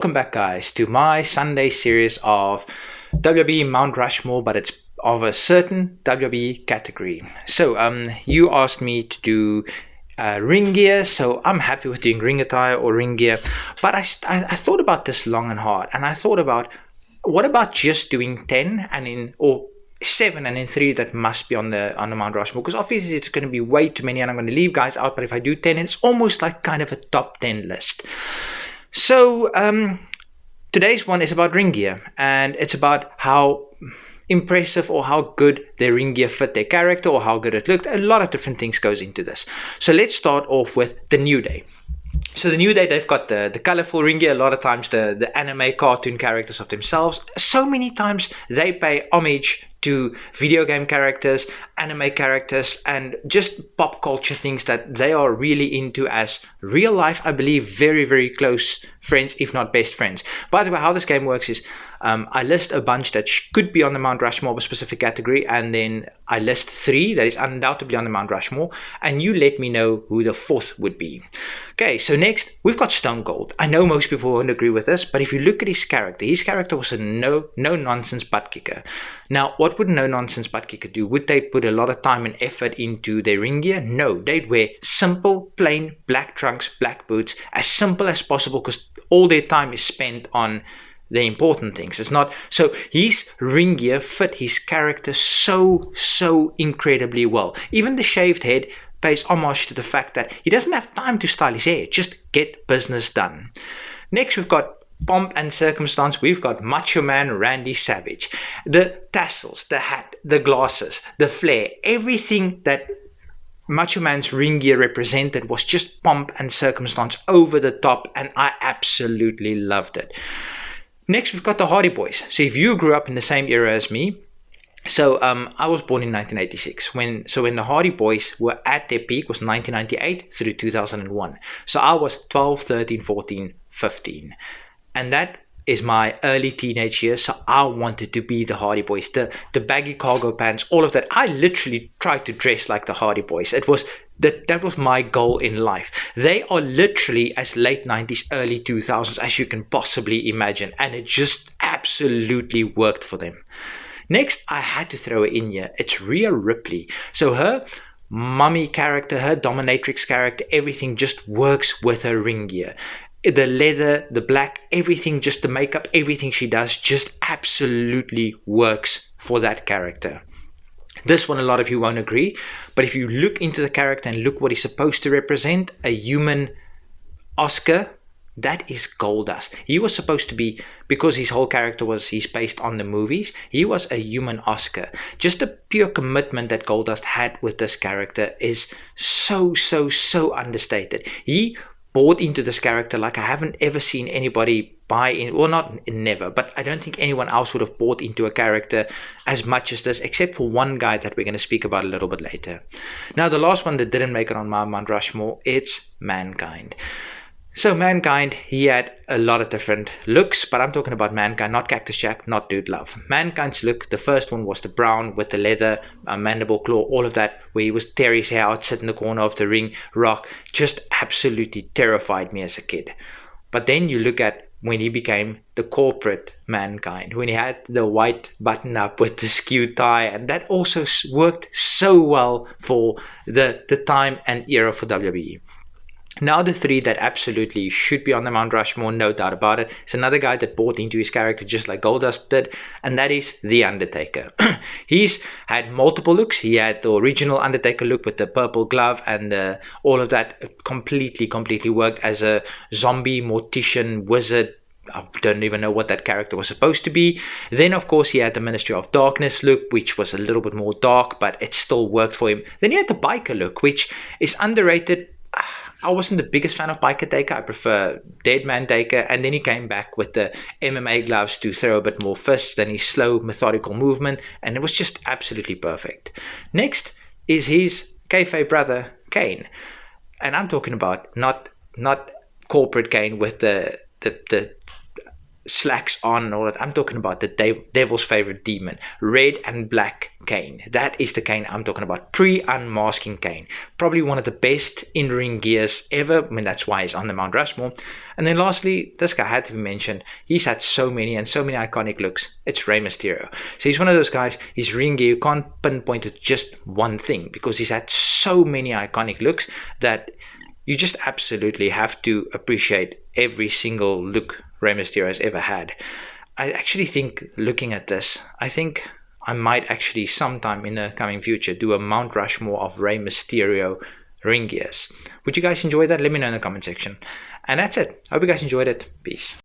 Welcome back, guys, to my Sunday series of WWE Mount Rushmore, but it's of a certain WWE category. So, you asked me to do ring gear, so I'm happy with doing ring attire or ring gear. But I thought about this long and hard, and I thought about what about just doing 10 and in or 7 and then 3 that must be on the Mount Rushmore, because obviously it's going to be way too many and I'm going to leave guys out. But if I do 10, it's almost like kind of a top 10 list. So today's one is about ring gear, and it's about how impressive or how good their ring gear fit their character or how good it looked. A lot of different things goes into this. So let's start off with the New Day. So the New Day, they've got the colorful ring gear, a lot of times the anime cartoon characters of themselves. So many times they pay homage to video game characters, anime characters, and just pop culture things that they are really into as real life, I believe, very, very close friends, if not best friends. By the way, how this game works is I list a bunch that could be on the Mount Rushmore of a specific category, and then I list 3 that is undoubtedly on the Mount Rushmore, and you let me know who the 4th would be. Okay, so next we've got Stone Cold. I know most people won't agree with this, but if you look at his character was a no-nonsense butt kicker. Now, what would no-nonsense butt kicker do? Would they put a lot of time and effort into their ring gear? No, they'd wear simple, plain black trunks, black boots, as simple as possible, because all their time is spent on the important things. It's not so his ring gear fit his character so incredibly well. Even the shaved head pays homage to the fact that he doesn't have time to style his hair, just get business done. Next, we've got pomp and circumstance. We've got Macho Man Randy Savage. The tassels, the hat, the glasses, the flair, everything that Macho Man's ring gear represented was just pomp and circumstance, over the top, and I absolutely loved it. Next, we've got the Hardy Boys. So if you grew up in the same era as me, so I was born in 1986. When the Hardy Boys were at their peak was 1998 through 2001. So I was 12, 13, 14, 15. And that is my early teenage years. So I wanted to be the Hardy Boys, the baggy cargo pants, all of that. I literally tried to dress like the Hardy Boys. It was that was my goal in life. They are literally as late 90s, early 2000s as you can possibly imagine. And it just absolutely worked for them. Next, I had to throw it in here. It's Rhea Ripley. So her mummy character, her dominatrix character, everything just works with her ring gear. The leather, the black, everything, just the makeup, everything she does just absolutely works for that character. This one, a lot of you won't agree, but if you look into the character and look what he's supposed to represent, a human Oscar, that is Goldust. He was supposed to be, because his whole character he's based on the movies, he was a human Oscar. Just the pure commitment that Goldust had with this character is so understated. He bought into this character like I haven't ever seen anybody buy in, well, not never, but I don't think anyone else would have bought into a character as much as this, except for one guy that we're going to speak about a little bit later. Now, the last one that didn't make it on my Mount Rushmore, it's Mankind. So Mankind, he had a lot of different looks, but I'm talking about Mankind, not Cactus Jack, not Dude Love. Mankind's look, the first one was the brown with the leather, mandible claw, all of that, where he was tear his hair out, sit in the corner of the ring, rock, just absolutely terrified me as a kid. But then you look at when he became the corporate Mankind, when he had the white button up with the skewed tie, and that also worked so well for the time and era for WWE. Now the 3 that absolutely should be on the Mount Rushmore, no doubt about it, is another guy that bought into his character just like Goldust did, and that is The Undertaker. He's had multiple looks. He had the original Undertaker look with the purple glove and all of that completely worked as a zombie, mortician, wizard. I don't even know what that character was supposed to be. Then, of course, he had the Ministry of Darkness look, which was a little bit more dark, but it still worked for him. Then he had the biker look, which is underrated. I wasn't the biggest fan of Biker Taker. I prefer Deadman Taker. And then he came back with the MMA gloves to throw a bit more fists than his slow, methodical movement. And it was just absolutely perfect. Next is his kayfabe brother, Kane. And I'm talking about not corporate Kane with the slacks on and all that. I'm talking about the devil's favorite demon, red and black Kane. That is the Kane I'm talking about. Pre-unmasking Kane. Probably one of the best in-ring gears ever. I mean, that's why he's on the Mount Rushmore. And then lastly, this guy had to be mentioned. He's had so many iconic looks. It's Rey Mysterio. So he's one of those guys, his ring gear, you can't pinpoint at just one thing because he's had so many iconic looks that you just absolutely have to appreciate every single look Rey Mysterio has ever had. I actually think, looking at this, I think I might actually sometime in the coming future do a Mount Rushmore of Rey Mysterio ring gears. Would you guys enjoy that? Let me know in the comment section. And that's it. Hope you guys enjoyed it. Peace.